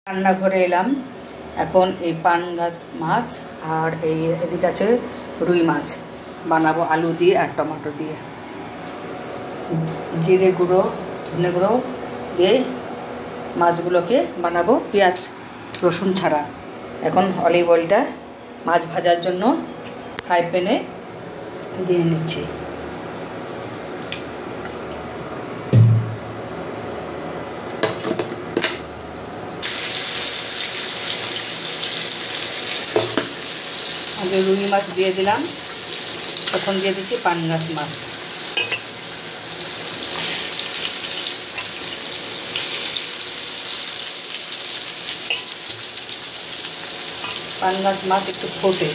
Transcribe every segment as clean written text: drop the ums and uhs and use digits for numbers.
রান্নাঘরে এলাম। এখন এই পাঙ্গাস মাছ আর এই এদিকে আছে রুই মাছ বানাবো আলু দিয়ে আর টমেটো দিয়ে, জিরে গুঁড়ো ধনে গুঁড়ো দিয়ে মাছগুলোকে বানাবো পেঁয়াজ রসুন ছাড়া। এখন অলিভ অয়েলটা মাছ ভাজার জন্য ফ্রাই প্যানে দিয়ে নিচ্ছি। আগে রুই মাছ দিয়ে দিলাম, এখন দিয়ে দিচ্ছি পাঙ্গাস মাছ। পাঙ্গাস মাছ একটু ফোটে,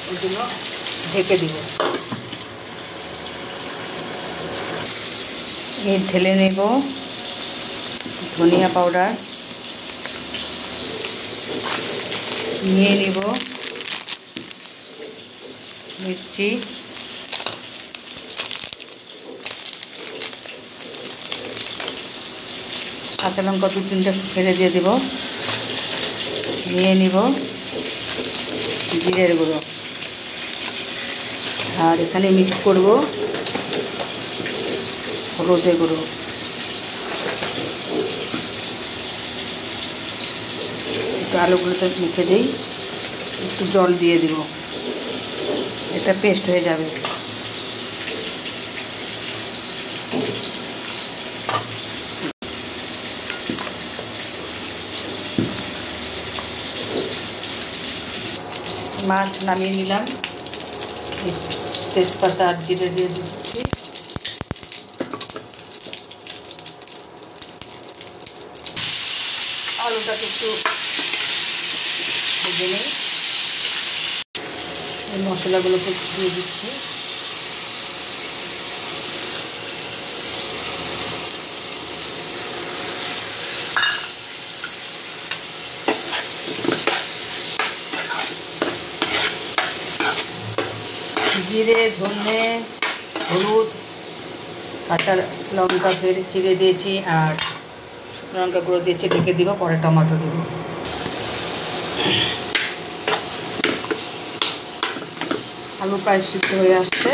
ওই জন্য ঢেকে দিব। ঢেলে নেব ধনিয়া পাউডার, নিয়ে নেব মির্চি, কাঁচা লঙ্কা 2-3টে ফেলে দিয়ে দেব। নিয়ে নিব জিরের গুঁড়ো, আর এখানে মিক্স করব হলুদের গুঁড়ো, একটু আলুগুলোতে মেখে দিই, একটু জল দিয়ে দিব, এটা পেস্ট হয়ে যাবে। মাছ নামিয়ে নিলাম, তেজপাতা আর জিরে দিয়ে দিচ্ছি। আলুটাকে একটু ভেজে নিই, এই মশলাগুলোকে দিয়ে দিচ্ছি। জিরে ধনে হলুদ কাঁচা লঙ্কা ফের চিড়ে দিয়েছি আর শুকনো লঙ্কা গুঁড়ো দিয়েছি, ঢেকে দিব। পরে টমেটো দেব। আলু প্রায় সিদ্ধ হয়ে আসছে,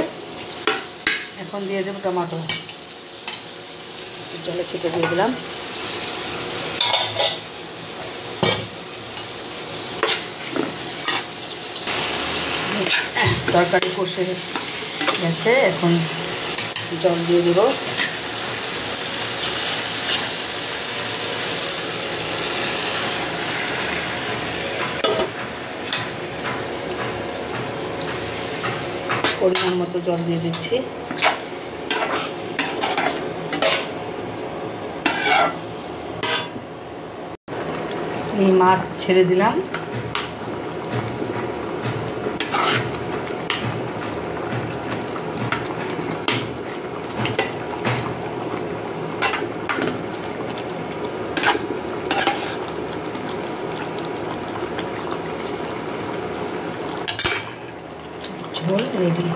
এখন দিয়ে দেবো টমেটো, জলে ছিটে দিয়ে দিলাম। তরকারি কষে গেছে, এখন জল দিয়ে দেব। পরিমাণ মতো জল দিয়ে দিচ্ছি। এই মাছ ছেড়ে দিলাম। ঝোল রেডি।